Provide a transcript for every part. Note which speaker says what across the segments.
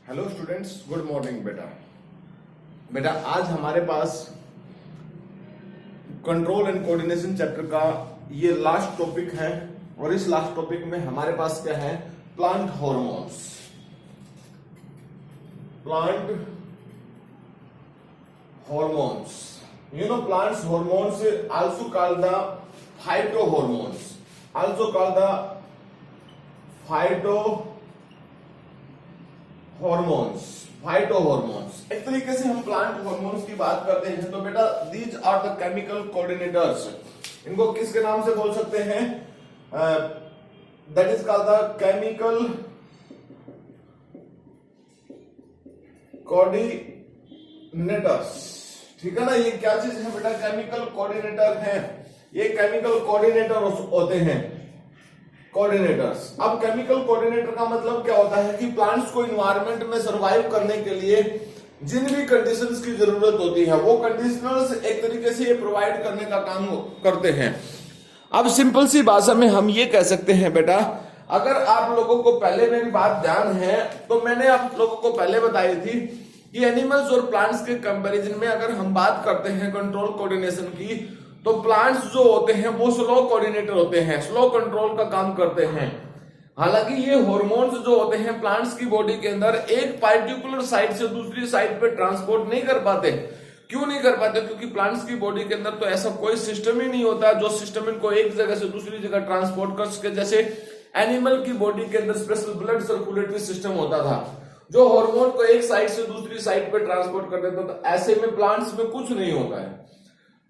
Speaker 1: Hello students, good morning बेटा आज हमारे पास कंट्रोल एंड कोऑर्डिनेशन चैप्टर का ये लास्ट टॉपिक है। और इस लास्ट टॉपिक में हमारे पास क्या है? Plant hormones. Plant hormones, you know plants hormones also called the phytohormones, also called the phytohormones। एक तरीके से हम प्लांट हॉर्मोन्स की बात करते हैं तो बेटा these are the chemical coordinators. इनको किसके नाम से बोल सकते हैं? That is called the chemical coordinators. ठीक है ना? ये क्या चीज है बेटा? केमिकल कोऑर्डिनेटर है। ये केमिकल कोऑर्डिनेटर होते हैं, कोऑर्डिनेटर्स। अब केमिकल कोऑर्डिनेटर का मतलब क्या होता है कि प्लांट्स को इन्वायरमेंट में सरवाइव करने के लिए जिन भी कंडीशंस की जरूरत होती है वो कंडीशनर्स एक तरीके से ये प्रोवाइड करने का काम करते हैं। अब सिंपल सी भाषा में हम ये कह सकते हैं बेटा, अगर आप लोगों को पहले मेरी बात ध्यान है तो मैंने आप लोगों को पहले बताई थी कि एनिमल्स और प्लांट्स के कंपैरिजन में अगर हम बात करते हैं कंट्रोल कोऑर्डिनेशन की, तो प्लांट्स जो होते हैं वो स्लो कोऑर्डिनेटर होते हैं, स्लो कंट्रोल का काम करते हैं। हालांकि ये हार्मोन्स जो होते हैं प्लांट्स की बॉडी के अंदर एक पार्टिकुलर साइड से दूसरी साइड पे ट्रांसपोर्ट नहीं कर पाते। क्यों नहीं कर पाते? क्योंकि प्लांट्स की बॉडी के अंदर तो ऐसा कोई सिस्टम ही नहीं होता जो सिस्टम इनको एक जगह से दूसरी जगह ट्रांसपोर्ट कर सके। जैसे एनिमल की बॉडी के अंदर स्पेशल ब्लड सर्कुलेटरी सिस्टम होता था जो हार्मोन को एक साइड से दूसरी साइड पे ट्रांसपोर्ट कर देता था। ऐसे में प्लांट्स में कुछ नहीं होता है।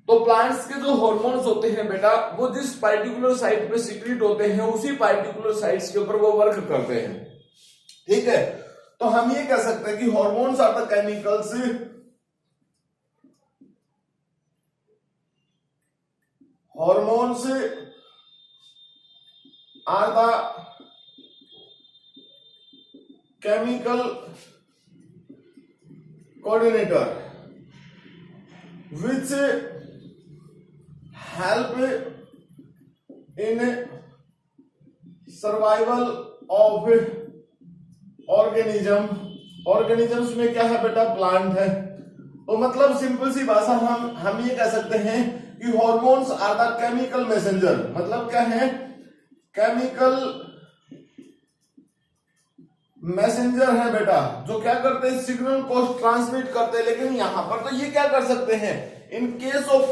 Speaker 1: तो प्लांट्स के जो हार्मोन्स होते हैं बेटा वो जिस पार्टिकुलर साइट पे सीक्रेट होते हैं उसी पार्टिकुलर साइट्स के ऊपर वो वर्क करते हैं। ठीक है? तो हम ये कह सकते हैं कि hormones are the chemicals are the chemical coordinator which help in survival of organisms में क्या है बेटा? प्लांट है। तो मतलब सिंपल सी भाषा हम ये कह सकते हैं कि hormones are the chemical messenger. मतलब क्या है? केमिकल मैसेंजर है बेटा, जो क्या करते हैं? सिग्नल को ट्रांसमिट करते हैं। लेकिन यहां पर तो ये क्या कर सकते हैं? इन केस ऑफ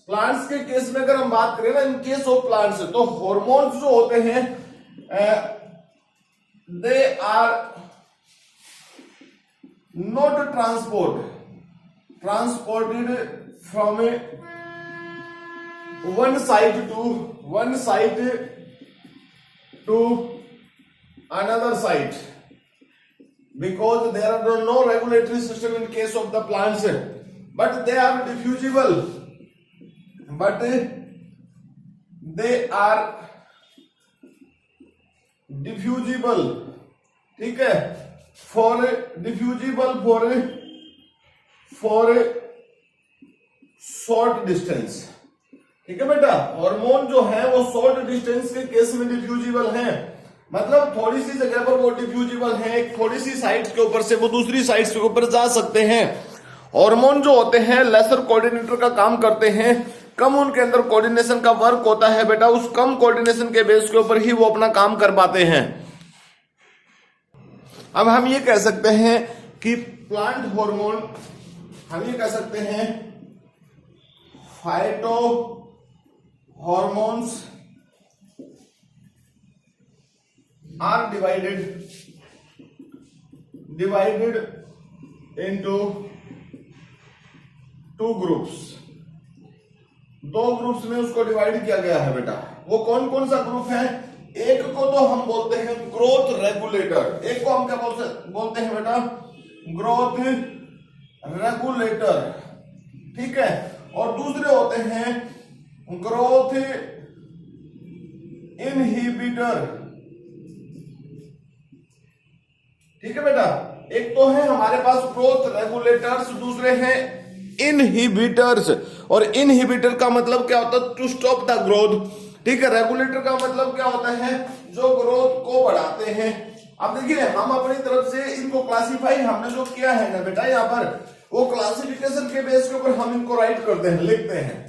Speaker 1: प्लांट्स के केस में अगर हम बात करें ना, इन केस ऑफ प्लांट्स, तो हॉर्मोन्स जो होते हैं they are not transported from one site to another site because there are no regulatory system in case of the plants, but they are diffusible ठीक है? for short distance। ठीक है बेटा? Hormone जो है वो शॉर्ट डिस्टेंस के case में डिफ्यूजिबल है। मतलब थोड़ी सी जगह पर वो डिफ्यूजिबल है, एक थोड़ी सी साइड के ऊपर से वो दूसरी साइड के ऊपर जा सकते हैं। हार्मोन जो होते हैं लेसर कोऑर्डिनेटर का काम करते हैं, कम उनके अंदर कोऑर्डिनेशन का वर्क होता है बेटा। उस कम कोऑर्डिनेशन के बेस के ऊपर ही वो अपना काम कर पाते हैं। अब हम ये कह सकते हैं कि प्लांट हार्मोन, हम ये कह सकते हैं phyto hormones are divided into two groups। दो ग्रुप्स में उसको डिवाइड किया गया है बेटा। वो कौन कौन सा ग्रुप है? एक को तो हम बोलते हैं ग्रोथ रेगुलेटर। एक को हम क्या बोलते हैं बेटा? Growth regulator. ठीक है? और दूसरे होते हैं ग्रोथ इनहिबिटर। ठीक है बेटा? एक तो है हमारे पास ग्रोथ रेगुलेटर्स, दूसरे हैं इनहिबिटर्स। और इनहिबिटर का मतलब क्या होता है? To stop the growth. ठीक है, रेगुलेटर का मतलब क्या होता है, जो ग्रोथ को बढ़ाते हैं। अब देखिए हम अपनी तरफ से इनको क्लासिफाई हमने जो किया है ना बेटा यहाँ पर, वो क्लासिफिकेशन के बेस के ऊपर हम इनको राइट करते हैं, लिखते हैं।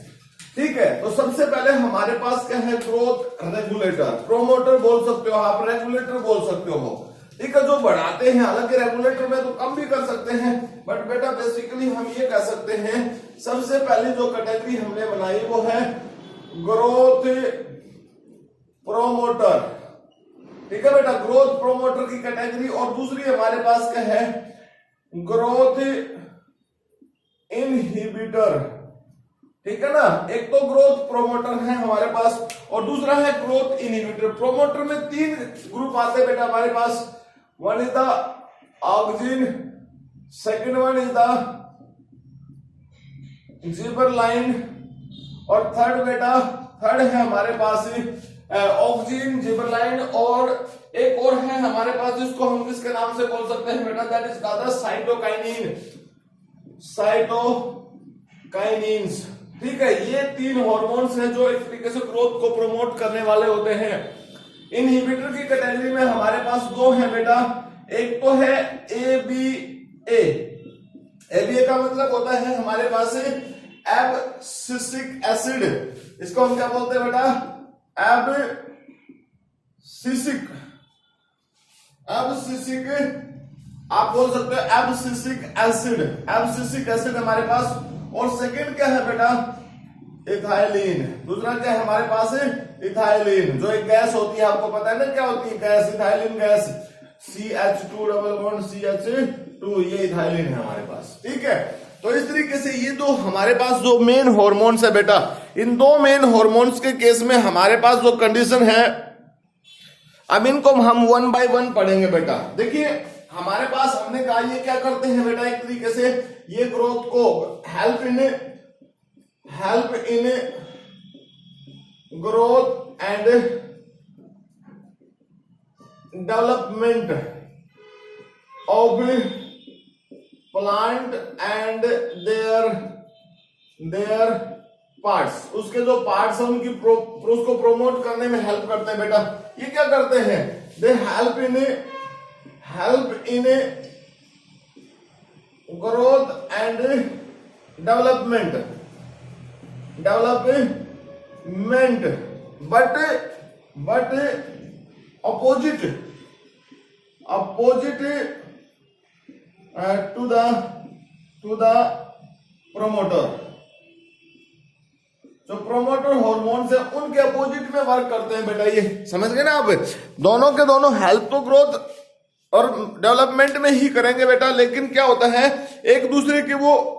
Speaker 1: ठीक है, तो सबसे पहले हमारे पास क्या है, ग्रोथ रेगुलेटर, प्रोमोटर बोल सकते हो आप, रेगुलेटर बोल सकते हो। ठीक है, जो बढ़ाते हैं, हालांकि रेगुलेटर में तो कम भी कर सकते हैं, बट बेटा बेसिकली हम ये कह सकते हैं, सबसे पहले जो कैटेगरी हमने बनाई वो है ग्रोथ प्रोमोटर। ठीक है बेटा, ग्रोथ प्रोमोटर की कैटेगरी। और दूसरी हमारे पास क्या है, ग्रोथ इनहिबिटर। ठीक है ना, एक तो ग्रोथ प्रोमोटर है हमारे पास और दूसरा है ग्रोथ इनहिबिटर। प्रोमोटर में 3 ग्रुप आते हैं बेटा हमारे पास, one is the auxin, second one is the gibberellin और थर्ड है हमारे पास ऑक्सिन, जिबरलाइन और एक और है हमारे पास जिसको हम किसके नाम से बोल सकते हैं बेटा, that is called cytokinin, cytokinins. ठीक है, ये 3 हार्मोन्स हैं जो एक तरीके से ग्रोथ को प्रमोट करने वाले होते हैं। इनहिबिटर की कैटेगरी में हमारे पास 2 हैं बेटा, एक तो है एबीए। एबीए का मतलब होता है हमारे पास एब्सिसिक एसिड, इसको हम क्या बोलते हैं बेटा, एब्सिसिक आप बोल सकते हो एब्सिसिक एसिड हमारे पास। और सेकंड क्या है बेटा, इथाइलिन। दूसरा क्या है हमारे पास, इथाइलिन, जो एक गैस होती है, आपको पता है ना क्या होती है gas, ethylene gas, CH2 double bond CH2, ये इथाइलिन है हमारे पास। ठीक है, तो इस तरीके से ये दो हमारे पास जो मेन हॉर्मोन्स है बेटा, इन 2 मेन हॉर्मोन्स के केस में हमारे पास जो कंडीशन है, अब इनको हम 1 बाय 1 पढ़ेंगे बेटा। देखिए हमारे पास हमने कहा ये क्या करते हैं बेटा, एक तरीके से ये ग्रोथ को help in growth and development of plant and there parts, उसके जो पार्ट्स हैं उनकी उसको प्रोमोट करने में हेल्प करते हैं बेटा। ये क्या करते हैं, they help in growth and development but opposite to the promoter. जो प्रोमोटर हॉर्मोन्स है उनके अपोजिट में वर्क करते हैं बेटा, ये समझ गए ना आप। दोनों के दोनों हेल्प तो ग्रोथ और डेवलपमेंट में ही करेंगे बेटा, लेकिन क्या होता है एक दूसरे के वो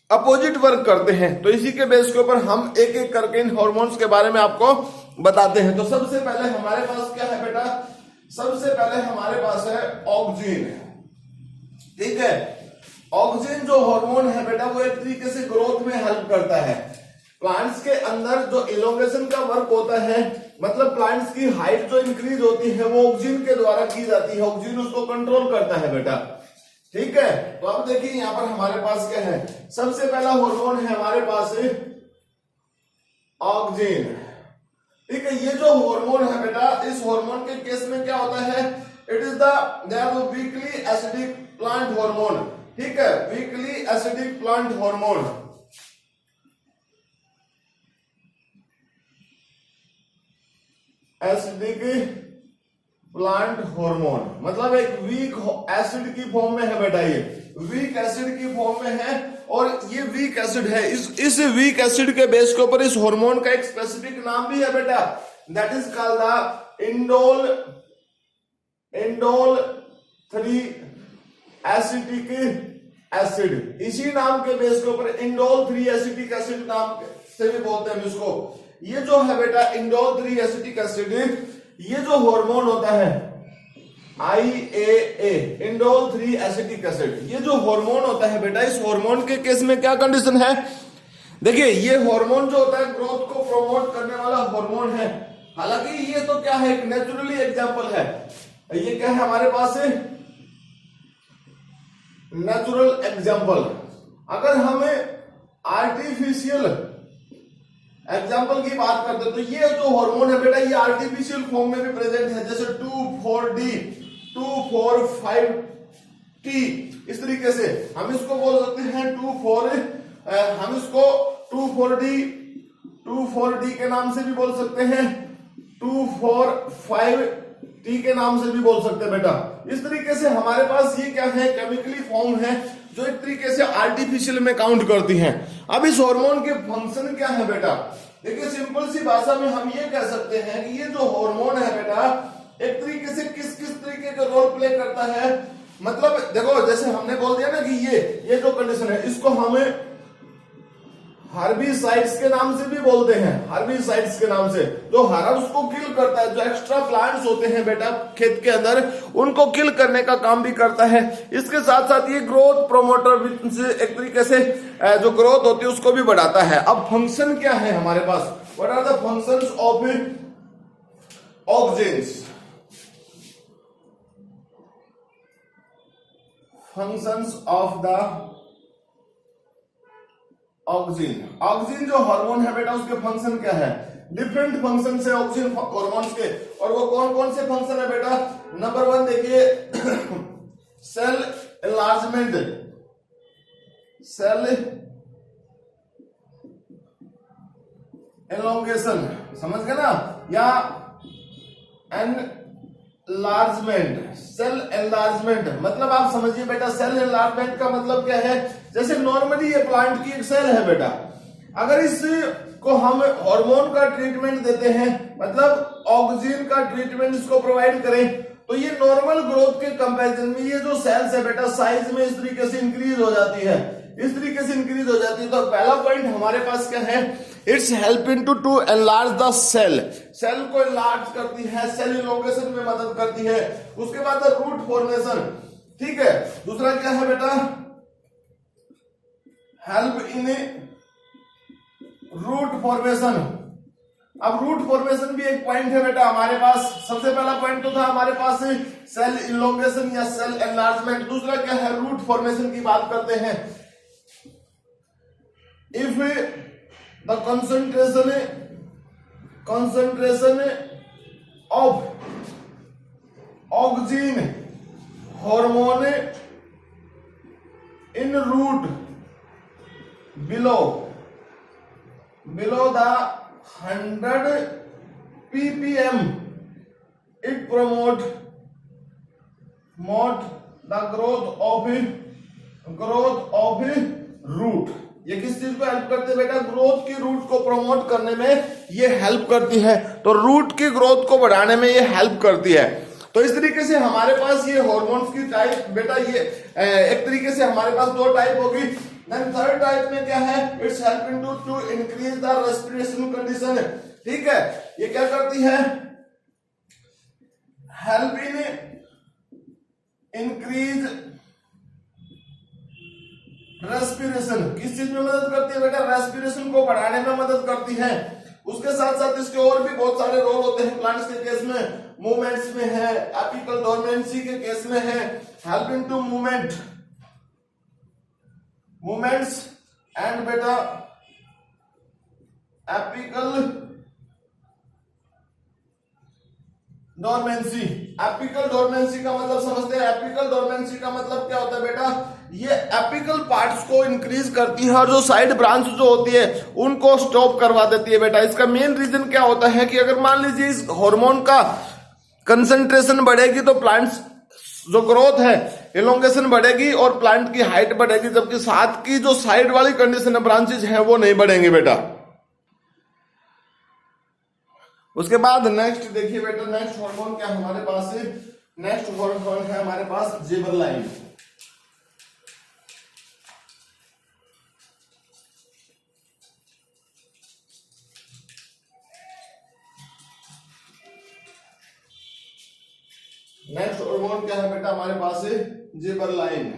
Speaker 1: अपोजिट वर्क करते हैं। तो इसी के बेस के ऊपर हम एक एक करके इन हॉर्मोन्स के बारे में आपको बताते हैं। तो सबसे पहले हमारे पास क्या है बेटा, सबसे पहले हमारे पास है ऑक्सिन। ठीक है, ऑक्सिन जो हार्मोन है बेटा वो एक तरीके से ग्रोथ में हेल्प करता है। प्लांट्स के अंदर जो इलोंगेशन का वर्क होता है, मतलब प्लांट्स की हाइट जो इंक्रीज होती है वो ऑक्सिन के द्वारा की जाती है, ऑक्सिन उसको कंट्रोल करता है बेटा। ठीक है, तो अब देखिए यहां पर हमारे पास क्या है, सबसे पहला हार्मोन है हमारे पास ऑक्सिन। ठीक है, ये जो हार्मोन है बेटा, इस हार्मोन के केस में क्या होता है, it is the weakly acidic plant hormone. ठीक है, weakly acidic plant hormone. Acidic plant hormone मतलब एक वीक एसिड की फॉर्म में है बेटा, ये वीक एसिड की फॉर्म में है और ये वीक एसिड है। इस वीक एसिड के बेस के ऊपर इस हार्मोन का एक स्पेसिफिक नाम भी है बेटा, that is called the indole 3 acetic acid. इसी नाम के बेस के ऊपर इंडोल 3 एसिटिक एसिड नाम से भी बोलते हैं इसको। ये जो है बेटा इंडोल 3 एसिटिक एसिड, ये जो हार्मोन होता है IAA, इंडोल 3 एसिटिक एसिड, ये जो हार्मोन होता है बेटा, इस हार्मोन के केस में क्या कंडीशन है, देखिए ये हार्मोन जो होता है ग्रोथ को प्रमोट करने वाला हार्मोन है। हालांकि ये तो क्या है, एक नेचुरली एग्जांपल है। ये क्या है हमारे पास नेचुरल एग्जांपल। अगर हमें आर्टिफिशियल एग्जाम्पल की बात करते हैं तो ये जो हार्मोन है बेटा ये आर्टिफिशियल फॉर्म में भी प्रेजेंट है, जैसे 2,4-D, 2,4,5-T, इस तरीके से हम इसको बोल सकते हैं हम इसको 2,4D के नाम से भी बोल सकते हैं, 2,4,5T के नाम से भी बोल सकते हैं बेटा। इस तरीके से हमारे पास ये क्या है, केमिकली फॉर्म है जो एक तरीके से आर्टिफिशियल में काउंट करती हैं। अब इस हार्मोन के फंक्शन क्या है बेटा, देखिए सिंपल सी भाषा में हम ये कह सकते हैं कि ये जो हार्मोन है बेटा एक तरीके से किस किस तरीके का रोल प्ले करता है। मतलब देखो जैसे हमने बोल दिया ना कि ये जो कंडीशन है इसको हमें हर्बिसाइड्स के नाम से भी बोलते हैं, हर्बिसाइड्स के नाम से, जो हर्ब्स को किल करता है, जो एक्स्ट्रा प्लांट्स होते हैं बेटा खेत के अंदर उनको किल करने का काम भी करता है। इसके साथ साथ ये ग्रोथ प्रोमोटर एक तरीके से जो ग्रोथ होती है उसको भी बढ़ाता है। अब फंक्शन क्या है हमारे पास, what are the functions of auxins, functions of the auxin जो हार्मोन है बेटा उसके फंक्शन क्या है, डिफरेंट फंक्शन है ऑक्सीन हार्मोन्स के। और वो कौन कौन से फंक्शन है बेटा, नंबर 1 देखिए सेल एनलार्जमेंट, सेल एलोंगेशन, समझ गए ना, या एनलार्जमेंट, सेल एनलार्जमेंट मतलब आप समझिए बेटा सेल एनलार्जमेंट का मतलब क्या है, जैसे नॉर्मली ये प्लांट की एक सेल है बेटा, अगर इसको हम हार्मोन का ट्रीटमेंट देते हैं मतलब ऑक्सीजन का ट्रीटमेंट इसको प्रोवाइड करें तो ये नॉर्मल ग्रोथ के कंपैरिजन में ये जो सेल्स है बेटा साइज में इस तरीके से इंक्रीज हो जाती है, इस तरीके से इंक्रीज हो जाती है। तो पहला पॉइंट हमारे पास क्या है, it's helping to enlarge the cell, cell को एनलार्ज करती है, सेल इलोंगेशन में मदद करती है। उसके बाद रूट फॉर्मेशन, ठीक है। दूसरा क्या है बेटा, हेल्प इन रूट फॉर्मेशन। अब रूट फॉर्मेशन भी एक पॉइंट है बेटा हमारे पास, सबसे पहला पॉइंट तो था हमारे पास सेल इलोंगेशन या सेल एनलार्जमेंट, दूसरा क्या है रूट फॉर्मेशन की बात करते हैं। If the concentration of oxygen hormone in root below the 100 ppm it promote the growth of root। ये किस चीज को हेल्प करती है बेटा, ग्रोथ की रूट को प्रमोट करने में ये हेल्प करती है, तो रूट की ग्रोथ को बढ़ाने में ये हेल्प करती है। तो इस तरीके से हमारे पास ये हार्मोन्स की टाइप बेटा ये एक तरीके से हमारे पास दो टाइप होगी। देन थर्ड टाइप में क्या है, it's helping to increase the respiration condition, ठीक है। ये क्या करती है, हेल्प इन इंक्रीज रेस्पिरेशन, किस चीज में मदद करती है बेटा, रेस्पिरेशन को बढ़ाने में मदद करती है। उसके साथ साथ इसके और भी बहुत सारे रोल होते हैं प्लांट्स के केस में, मूवमेंट्स में है, एपिकल डोरमेंसी के केस में है, हेल्पिंग टू मूवमेंट्स एंड बेटा एपिकल डोरमेंसी। एपिकल डोरमेंसी का मतलब समझते हैं, एपिकल डोरमेंसी का मतलब क्या होता है बेटा, ये एपिकल पार्ट्स को इंक्रीज करती है और जो साइड ब्रांच जो होती है उनको स्टॉप करवा देती है बेटा। इसका मेन रीजन क्या होता है कि अगर मान लीजिए इस हार्मोन का कंसंट्रेशन बढ़ेगी तो प्लांट्स जो ग्रोथ है एलोंगेशन बढ़ेगी और प्लांट की हाइट बढ़ेगी, जबकि साथ की जो साइड वाली कंडीशन है ब्रांचेज है वो नहीं बढ़ेंगे बेटा। उसके बाद नेक्स्ट देखिए बेटा, नेक्स्ट हार्मोन क्या हमारे पास है, नेक्स्ट हार्मोन है हमारे पास जिबरलाइन। नेक्स्ट हार्मोन क्या है बेटा हमारे पास है जिबरलाइन।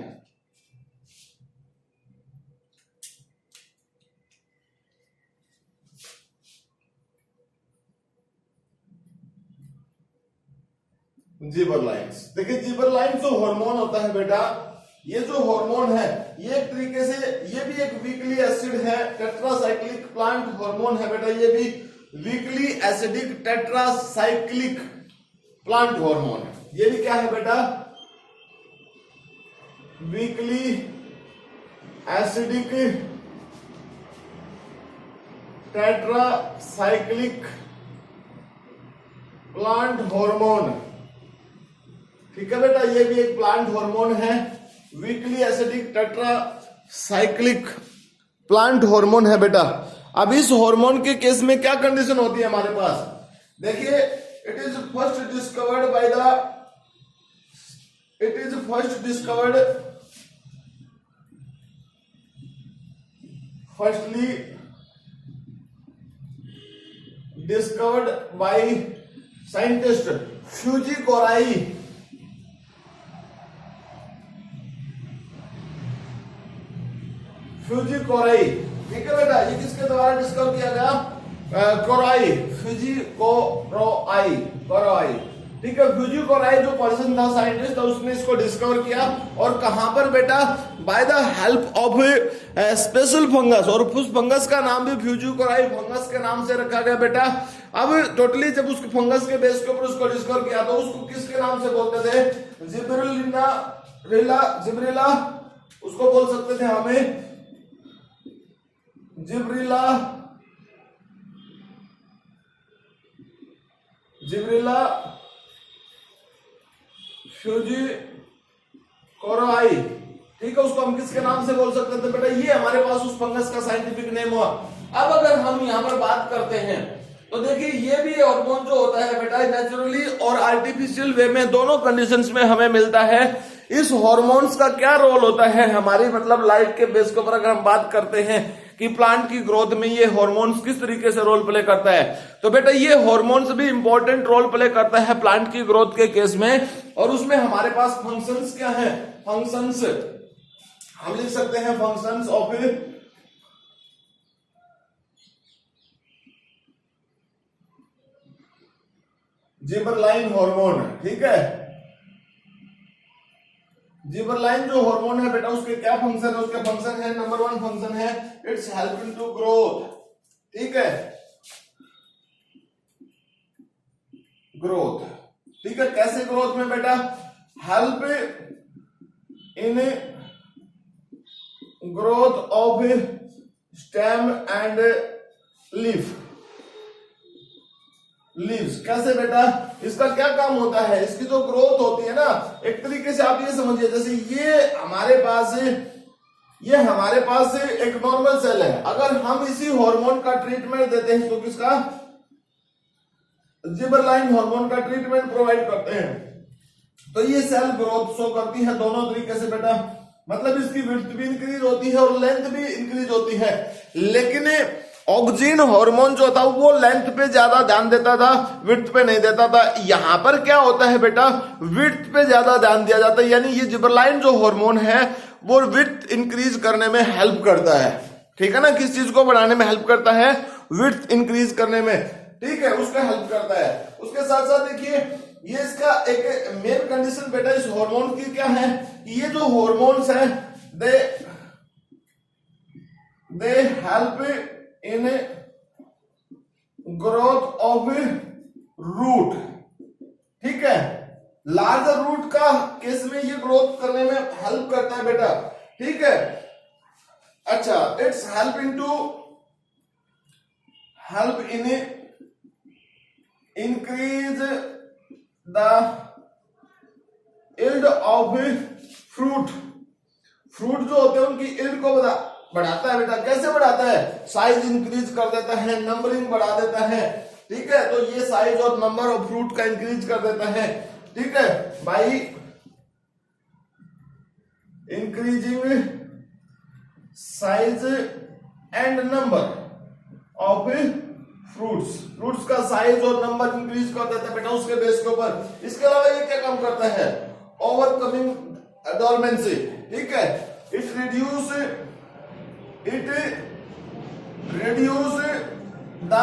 Speaker 1: जिबरलाइंस, देखिए जिबरलाइंस जो हार्मोन होता है बेटा, ये जो हार्मोन है ये एक तरीके से ये भी एक वीकली एसिड है, टेट्रासाइक्लिक प्लांट हार्मोन है बेटा, ये भी वीकली एसिडिक टेट्रासाइक्लिक प्लांट हार्मोन है। ये भी क्या है बेटा, वीकली एसिडिक टेट्रासाइक्लिक प्लांट हार्मोन। ठीक है बेटा, ये भी एक प्लांट हार्मोन है, वीकली एसिडिक टेट्रासाइक्लिक प्लांट हार्मोन है बेटा। अब इस हार्मोन के केस में क्या कंडीशन होती है हमारे पास, देखिए, it is first discovered by scientist Fuji Korai. ठीक है बेटा, ये किसके द्वारा डिस्कवर किया गया, कोराई, फ्यूजी कोराई। ठीक है, फ्यूजी कोराई जो पर्सन था, साइंटिस्ट था, उसने इसको डिस्कवर किया। और कहां पर बेटा, by the help of special fungus, और उस फंगस का नाम भी फ्यूजी कोराई फंगस के नाम से रखा गया बेटा। अब टोटली जब उसके फंगस के बेस के ऊपर उसको डिस्कवर किया तो उसको किसके नाम से बोलते थे, जिब्रिला, उसको बोल सकते थे हमें जिब्रिला फ्यूजी कोराई। ठीक है, उसको हम किसके नाम से बोल सकते थे बेटा, ये हमारे पास उस फंगस का साइंटिफिक नेम हुआ। अब अगर हम यहां पर बात करते हैं तो देखिए, ये भी हार्मोन जो होता है बेटा, नेचुरली और आर्टिफिशियल वे में, दोनों कंडीशंस में हमें मिलता है। इस हार्मोन्स का क्या रोल होता है हमारी मतलब लाइफ के बेस के ऊपर अगर हम बात करते हैं कि प्लांट की ग्रोथ में ये हार्मोन्स किस तरीके से रोल प्ले करता है, तो बेटा ये हार्मोन्स भी इंपॉर्टेंट रोल प्ले करता है प्लांट की ग्रोथ के केस में। और उसमें हमारे पास फंक्शंस क्या है, फंक्शंस हम लिख सकते हैं, फंक्शंस ऑफ जिबरलाइन हार्मोन। ठीक है, जिबरलाइन जो हार्मोन है बेटा, उसके क्या फंक्शन है, उसके फंक्शन है, नंबर 1 फंक्शन है, इट्स हेल्पिंग टू ग्रोथ। ठीक है, ग्रोथ। ठीक है, कैसे ग्रोथ में बेटा, help in growth of stem and leaves. कैसे बेटा, इसका क्या काम होता है, इसकी जो ग्रोथ होती है ना, एक तरीके से आप ये समझिए, जैसे ये हमारे पास एक नॉर्मल सेल है, अगर हम इसी हार्मोन का ट्रीटमेंट देते हैं तो किसका, जिबरलाइन हार्मोन का ट्रीटमेंट प्रोवाइड करते हैं, तो ये सेल ग्रोथ शो करती है दोनों तरीके से बेटा। मतलब इसकी विड्थ भी इंक्रीज होती है और लेंथ भी इंक्रीज होती है। लेकिन ऑक्सिन हार्मोन जो था वो लेंथ पे ज्यादा ध्यान देता था, विड्थ पे नहीं देता था। यहां पर क्या होता है बेटा, विड्थ पे ज्यादा ध्यान दिया जाता है, यानी ये जिबरलाइन जो हार्मोन है वो विड्थ इंक्रीज करने में हेल्प करता है। ठीक है ना, किस चीज को बढ़ाने में हेल्प करता है, विड्थ इंक्रीज करने में। ठीक है, उसका हेल्प करता है। उसके साथ साथ देखिए, ये इसका एक मेन कंडीशन बेटा इस हार्मोन की क्या है, ये जो हार्मोन्स हैं they help in growth of root. ठीक है, लार्जर रूट का केस में ये ग्रोथ करने में हेल्प करता है बेटा। ठीक है, अच्छा, it's help in increase the yield of fruit जो होते हैं उनकी इल्ड को बढ़ाता है बेटा। कैसे बढ़ाता है, साइज इंक्रीज कर देता है, नंबरिंग बढ़ा देता है। ठीक है, तो ये साइज और नंबर ऑफ फ्रूट का इंक्रीज कर देता है। ठीक है, by increasing size and number of fruits का साइज और नंबर इंक्रीज कर देता है बेटा उसके बेस के ऊपर। इसके अलावा ये क्या काम करता है, ओवरकमिंग डोरमेंसी। ठीक है, it reduce the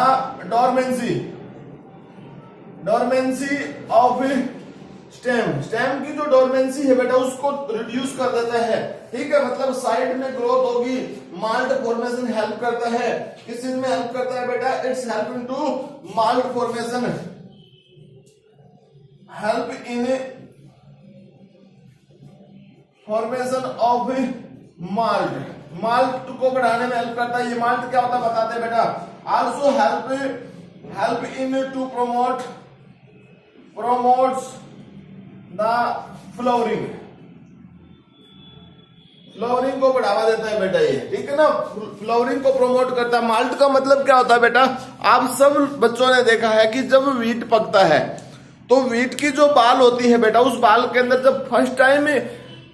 Speaker 1: dormancy of stem, stem की जो डोरमेंसी है बेटा उसको रिड्यूस कर देता है। ठीक है, मतलब साइड में ग्रोथ होगी, माल्ट फॉर्मेशन हेल्प करता है। किस चीज में हेल्प करता है बेटा? It's help in to malt formation, help in formation of malt, malt को बढ़ाने में हेल्प करता है। ये माल्ट क्या होता है बताते हैं बेटा। Also help in to promotes the flowering, flowering को बढ़ावा देता है बेटा ये। ठीक है ना, फ्लावरिंग को प्रमोट करता है। माल्ट का मतलब क्या होता है बेटा? आप सब बच्चों ने देखा है कि जब वीट पकता है तो वीट की जो बाल होती है बेटा, उस बाल के अंदर जब फर्स्ट टाइम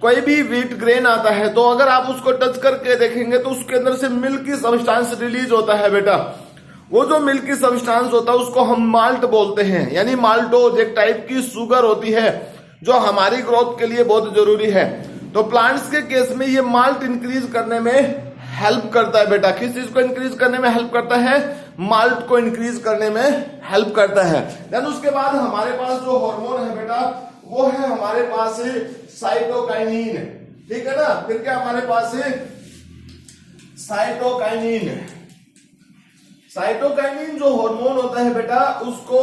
Speaker 1: कोई भी वीट ग्रेन आता है तो अगर आप उसको टच करके देखेंगे तो उसके अंदर से मिल्की सब्सटेंस रिलीज होता है बेटा। वो जो मिल्की सब्सटेंस होता है उसको हम माल्ट बोलते हैं, यानी माल्टोज एक टाइप की शुगर होती है जो हमारी ग्रोथ के लिए बहुत जरूरी है। तो प्लांट्स के केस में ये माल्ट इंक्रीज करने में हेल्प करता है बेटा। किस चीज को इंक्रीज करने में हेल्प करता है? माल्ट को इंक्रीज करने में हेल्प करता है। देन उसके बाद हमारे पास जो हार्मोन है बेटा वो है हमारे पास साइटोकाइनिन। ठीक है ना, फिर क्या हमारे पास है? साइटोकाइनिन। साइटोकाइनिन जो हार्मोन होता है बेटा उसको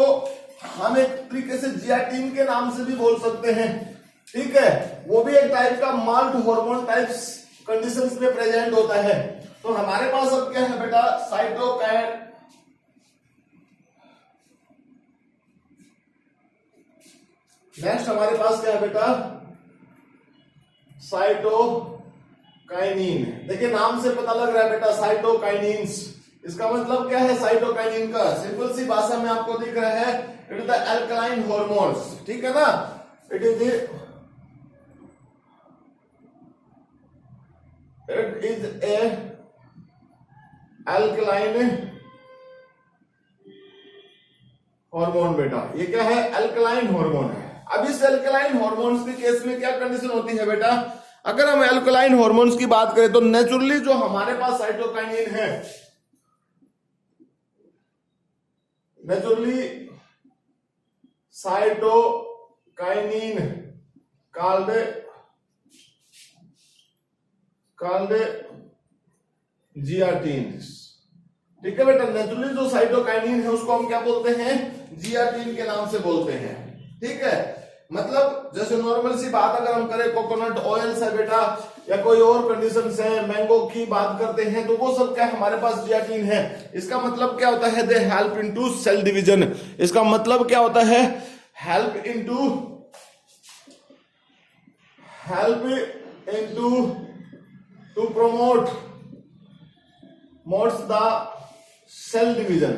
Speaker 1: हम एक तरीके से जियाटिन के नाम से भी बोल सकते हैं। ठीक है, वो भी एक टाइप का माल्ट हार्मोन टाइप्स कंडीशंस में प्रेजेंट होता है। तो हमारे पास अब क्या है बेटा? साइटोकाइन, नेक्स्ट हमारे पास क्या है बेटा? साइटोकाइनिन। देखिए नाम से पता लग रहा है बेटा साइटोकाइनिन्स। इसका मतलब क्या है साइटोकाइनिन का? सिंपल सी भाषा में आपको दिख रहा है, it is the alkaline hormones. ठीक है ना, it is a alkaline hormone बेटा। ये क्या है? एल्कलाइन हार्मोन है। अब इस एल्कलाइन हार्मोन्स के केस में क्या कंडीशन होती है बेटा? अगर हम एल्कलाइन हार्मोन्स की बात करें तो नेचुरली जो हमारे पास साइटोकाइनिन है, नेचुरली साइटोकाइनिन called जियाटिन। ठीक है बेटा, नेचुरली जो साइटोकाइनिन है उसको हम क्या बोलते हैं? जियाटिन के नाम से बोलते हैं। ठीक है, मतलब जैसे नॉर्मल सी बात अगर हम करें कोकोनट ऑयल से बेटा या कोई और कंडीशन है, मैंगो की बात करते हैं तो वो सब क्या हमारे पास जियाटिन है। इसका मतलब क्या होता है? They help into cell division. इसका मतलब क्या होता है? Help into to promotes the cell division.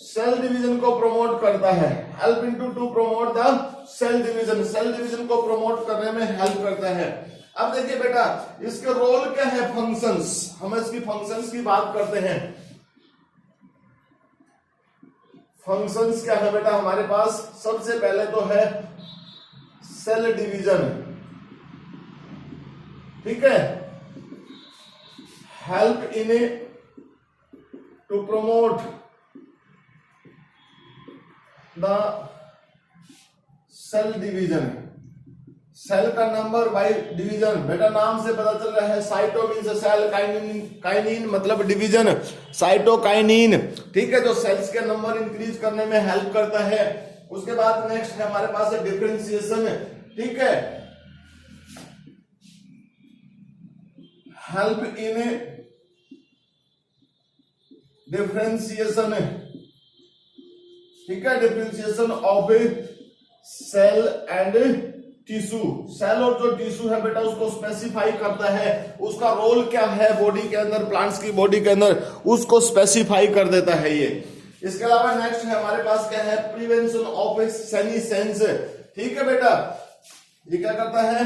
Speaker 1: Cell division को प्रमोट करता है। Help into to promote the cell division, cell division को प्रमोट करने में हेल्प करता है। अब देखिए बेटा इसके रोल क्या है? फंक्शंस। हम इसकी फंक्शंस की बात करते हैं। फंक्शंस क्या है बेटा हमारे पास? सबसे पहले तो है सेल डिवीजन। ठीक है, help in to promote the cell division. Cell का नंबर बाय डिवीजन। बेटा नाम से पता चल रहा है, साइटो मीन्स सेल, काइनिन मतलब डिवीजन, साइटोकाइनिन। ठीक है, जो सेल्स के नंबर इंक्रीज करने में हेल्प करता है। उसके बाद नेक्स्ट है हमारे पास डिफरेंशिएशन। ठीक है, हेल्प इन डिफरेंशिएशन। ठीक है, differentiation of cell and tissue. Cell और जो टिश्यू है बेटा उसको स्पेसिफाई करता है। उसका रोल क्या है बॉडी के अंदर, प्लांट्स की बॉडी के अंदर, उसको स्पेसिफाई कर देता है ये। इसके अलावा नेक्स्ट है हमारे पास क्या है? Prevention of senescence. ठीक है बेटा, ये क्या करता है?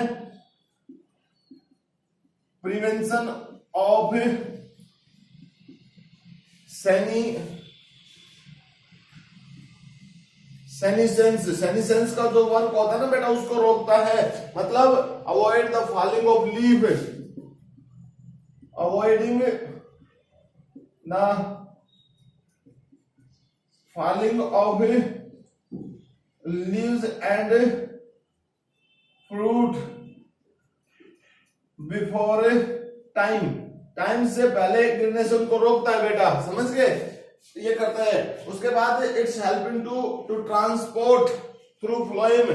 Speaker 1: प्रिवेंशन ऑफ सेनिसेंस का जो वर्क होता है ना बेटा उसको रोकता है। मतलब avoid the falling of leaf, avoiding the falling of leaves and fruit before time, time से पहले गिरने से उनको रोकता है बेटा, समझ गए, ये करता है। उसके बाद it's helping to transport through phloem,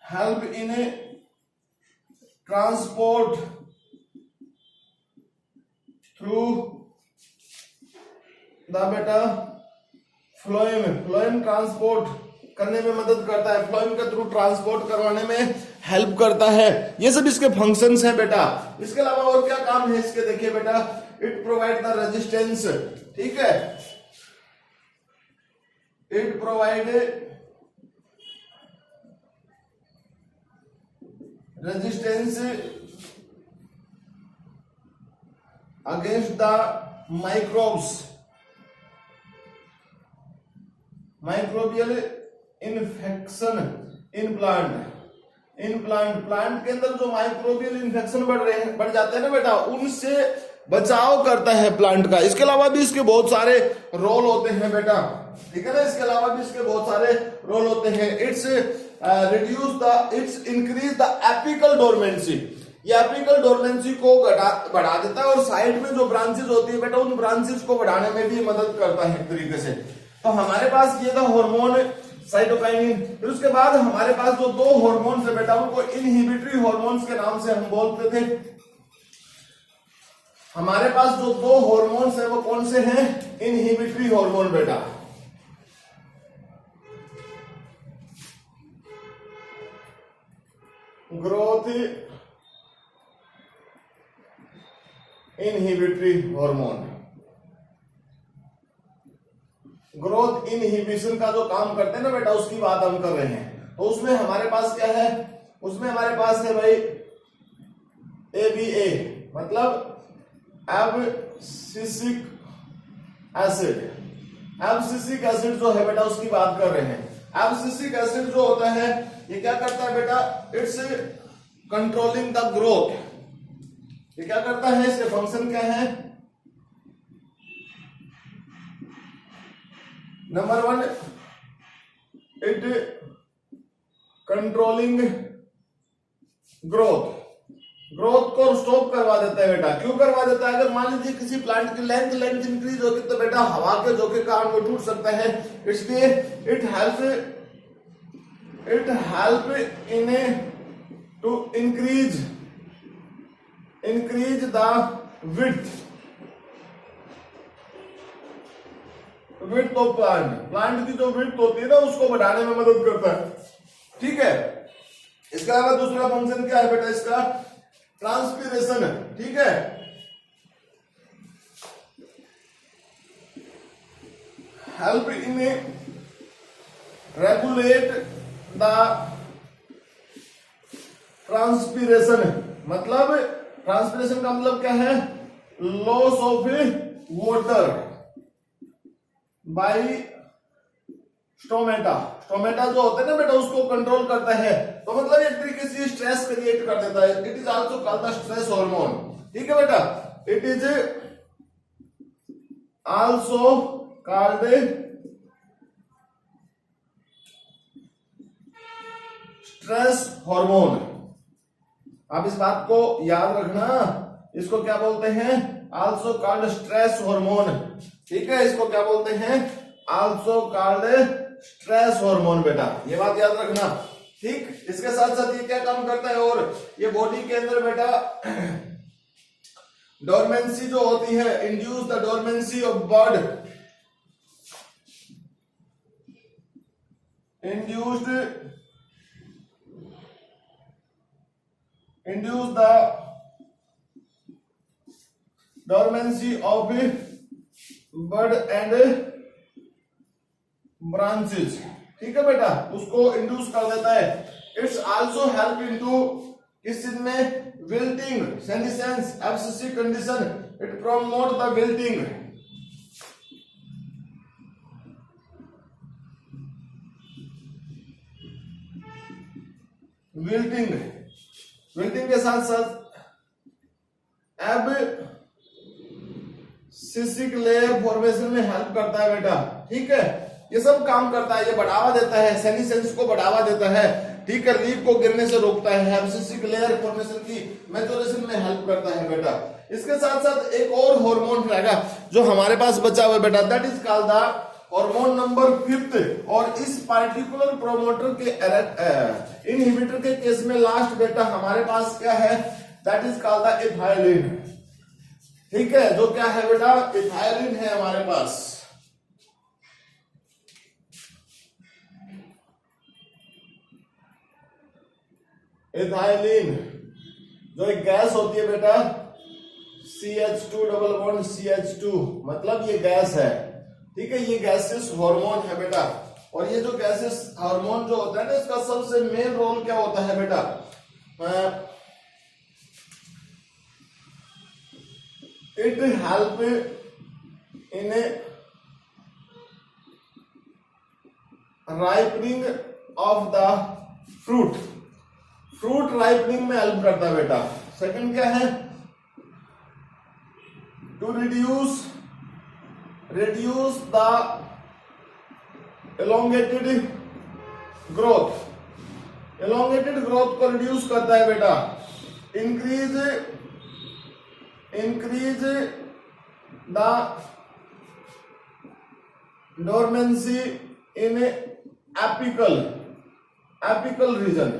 Speaker 1: help in transport through the बेटा फ्लोएम, फ्लोएम ट्रांसपोर्ट करने में मदद करता है, फ्लोएम के थ्रू ट्रांसपोर्ट करवाने में हेल्प करता है। ये सब इसके फंक्शंस हैं बेटा। इसके अलावा और क्या काम है इसके, देखिए बेटा, इट प्रोवाइड द रेजिस्टेंस, ठीक है, it provide resistance against the microbes, microbial infection in plant, plant के अंदर जो माइक्रोबियल इन्फेक्शन बढ़ जाते हैं ना बेटा, उनसे बचाव करता है प्लांट का। इसके अलावा भी इसके बहुत सारे रोल होते हैं बेटा, ठीक है ना, इसके अलावा भी इसके बहुत सारे रोल होते हैं। It's increase the apical dormancy, ये एपिकल डोरमेंसी को बढ़ा देता है, और साइड में जो ब्रांचेस होती है बेटा, उन ब्रांचेस को बढ़ाने में भी मदद करता है एक तरीके से। तो हमारे पास ये था हार्मोन साइटोकाइनिन। फिर उसके बाद हमारे पास जो दो हार्मोन्स है बेटा, उनको इनहिबिटरी हार्मोन्स के नाम से हम बोलते थे। हमारे पास जो दो हार्मोन्स है वो कौन से हैं, इनहिबिटरी हार्मोन बेटा। Growth inhibitory hormone, growth inhibition का जो काम करते हैं ना बेटा, उसकी बात हम कर रहे हैं। तो उसमें हमारे पास क्या है, उसमें हमारे पास है भाई ABA, मतलब एब्सिसिक एसिड। एब्सिसिक एसिड जो है बेटा, उसकी बात कर रहे हैं। एब्सिसिक एसिड जो होता है, ये क्या करता है बेटा, इट्स कंट्रोलिंग द ग्रोथ। ये क्या करता है, इसके फंक्शन क्या है, number 1, it controlling growth, growth को स्टॉप करवा देता है बेटा। क्यों करवा देता है, अगर मान लीजिए किसी प्लांट की लेंथ इंक्रीज होगी तो बेटा हवा के झोंके के कारण वो टूट सकता है, इसलिए it help in to increase the width of plant की जो विड्थ होती है ना, उसको बढ़ाने में मदद करता है, ठीक है। इसके अलावा दूसरा फंक्शन क्या है बेटा इसका, ट्रांसपीरेशन, ठीक है। Help in regulate the transpiration, मतलब ट्रांसपीरेशन का मतलब क्या है, loss of water by stomata. Stomata जो होता है ना बेटा, उसको कंट्रोल करता है। तो मतलब एक तरीके से स्ट्रेस क्रिएट कर देता है। It is also called the stress hormone, ठीक है बेटा। It is also called stress hormone. आप इस बात को याद रखना, इसको क्या बोलते हैं, आल्सो कॉल्ड स्ट्रेस हार्मोन, ठीक है। इसको क्या बोलते हैं, आल्सो कॉल्ड स्ट्रेस हार्मोन बेटा, ये बात याद रखना, ठीक। इसके साथ साथ ये क्या काम करता है, और ये बॉडी के अंदर बेटा डोरमेंसी जो होती है, induce the dormancy of bird, induce the dormancy of bud and branches, ठीक है बेटा, उसको इंड्यूस कर देता है। इट्स आल्सो हेल्प इनटू किस चीज में, wilting, senescence, abscisic condition, it promote the wilting, wilting के साथ साथ एब्सिसिक लेयर फॉर्मेशन में हेल्प करता है बेटा, ठीक है। ये सब काम करता है, ये बढ़ावा देता है, सेनिसेंस को बढ़ावा देता है, ठीक है, लीफ को गिरने से रोकता है, एब्सिसिक लेयर फॉर्मेशन की मैच्योरेशन में हेल्प करता है बेटा। इसके साथ साथ एक और हार्मोन रहेगा जो हमारे पास बचा हुआ है बेटा, that is called the hormone number 5। और इस पार्टिकुलर प्रोमोटर के इनहिबिटर के केस में लास्ट बेटा हमारे पास क्या है, that is called the ethylene, ठीक है, जो क्या है बेटा, इथाइलिन है हमारे पास। इथाइलिन जो एक गैस होती है बेटा, CH2 डबल बॉन्ड CH2, मतलब ये गैस है, ठीक है, ये गैसेस हार्मोन है बेटा। और ये जो गैसेस हार्मोन जो होता है ना, इसका सबसे मेन रोल क्या होता है बेटा, it help in ripening of the fruit, fruit ripening में हेल्प करता है बेटा। सेकंड क्या है, to reduce the elongated growth, elongated growth को रिड्यूस करता है बेटा। Increase the dormancy in apical region,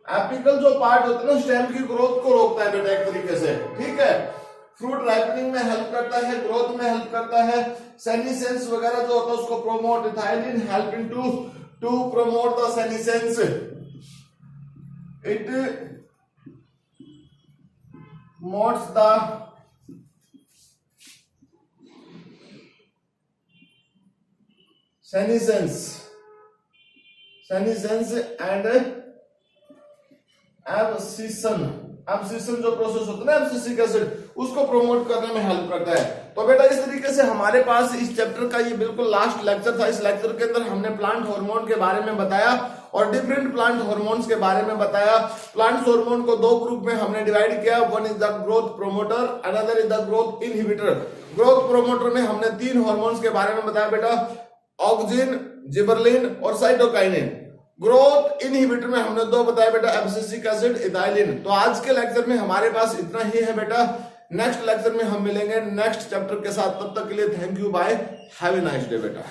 Speaker 1: apical जो पार्ट होता है ना स्टेम की ग्रोथ को रोकता है बेटा एक तरीके से, ठीक है। फ्रूट राइपनिंग में हेल्प करता है, ग्रोथ में हेल्प करता है, सेनिसेंस वगैरह जो होता है उसको promote, ethylene helping to promote the senescence, it motes the senescence and abscission जो प्रोसेस होता है ना, एब्सिसिक एसिड, उसको प्रोमोट करने में हेल्प करता है। तो बेटा इस तरीके से हमारे पास इस चैप्टर का ये बिल्कुल लास्ट लेक्चर था। इस लेक्चर के अंदर हमने प्लांट हार्मोन के बारे में बताया और डिफरेंट प्लांट हार्मोन्स के बारे में बताया। प्लांट हार्मोन को दो ग्रुप में हमने डिवाइड किया, one is the growth promoter, another is the growth inhibitor. Growth promoter में हमने 3 हार्मोन्स के बारे में बताया बेटा, ऑक्सिन, जिबरलिन और साइटोकाइनिन। ग्रोथ इनहिबिटर में हमने 2 बताया बेटा, एब्सिसिक एसिड, इथाइलिन। तो आज के लेक्चर में हमारे पास इतना ही है बेटा। नेक्स्ट लेक्चर में हम मिलेंगे नेक्स्ट चैप्टर के साथ, तब तक के लिए thank you, bye, have a nice day बेटा।